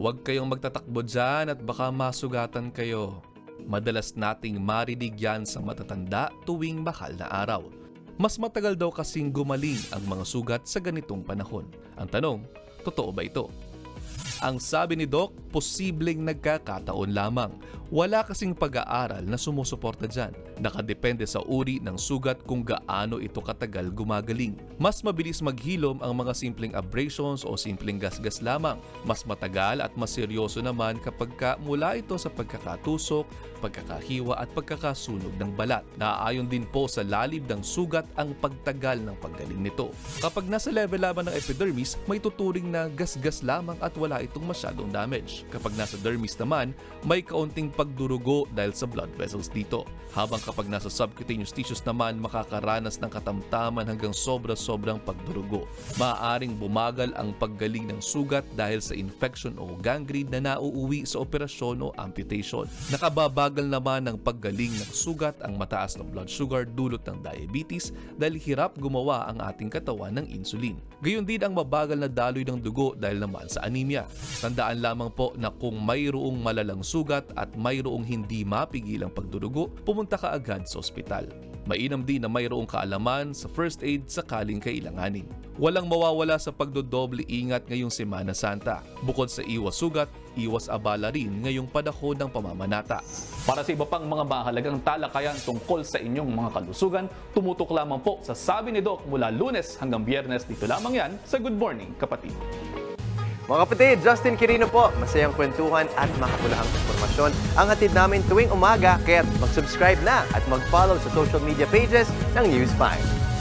huwag kayong magtatakbo dyan at baka masugatan kayo. Madalas nating marinig yan sa matatanda tuwing mahal na araw. Mas matagal daw kasing gumaling ang mga sugat sa ganitong panahon. Ang tanong, totoo ba ito? Ang sabi ni Doc, posibleng nagkakataon lamang. Wala kasing pag-aaral na sumusuporta dyan. Nakadepende sa uri ng sugat kung gaano ito katagal gumagaling. Mas mabilis maghilom ang mga simpleng abrasions o simpleng gasgas lamang. Mas matagal at mas seryoso naman kapag mula ito sa pagkakatusok, pagkakahiwa at pagkakasunog ng balat. Naaayon din po sa lalim ng sugat ang pagtagal ng paggaling nito. Kapag nasa level lamang ng epidermis, may tuturing na gasgas lamang at wala itong masyadong damage. Kapag nasa dermis naman, may kaunting pagdurugo dahil sa blood vessels dito. Habang kapag nasa subcutaneous tissues naman, makakaranas ng katamtaman hanggang sobra-sobrang pagdurugo. Maaaring bumagal ang paggaling ng sugat dahil sa infection o gangrene na nauuwi sa operasyon o amputation. Nakababagal naman ng paggaling ng sugat ang mataas na blood sugar dulot ng diabetes dahil hirap gumawa ang ating katawan ng insulin. Gayon din ang mabagal na daloy ng dugo dahil naman sa anemia. Tandaan lamang po na kung mayroong malalang sugat at mayroong hindi mapigilang pagdurugo, pumunta ka agad sa ospital. Mainam din na mayroong kaalaman sa first aid sakaling kailanganin. Walang mawawala sa pagdodoble ingat ngayong Semana Santa. Bukod sa iwas sugat, iwas abala rin ngayong panahon ng pamamanata. Para sa iba pang mga mahalagang talakayan tungkol sa inyong mga kalusugan, tumutok lamang po sa Sabi ni Doc mula Lunes hanggang Biyernes. Dito lamang yan sa Good Morning Kapatid. Mga kapatid, Justin Quirino po. Masayang kwentuhan at makapulahang informasyon ang hatid namin tuwing umaga. Kaya mag-subscribe na at mag-follow sa social media pages ng News 5.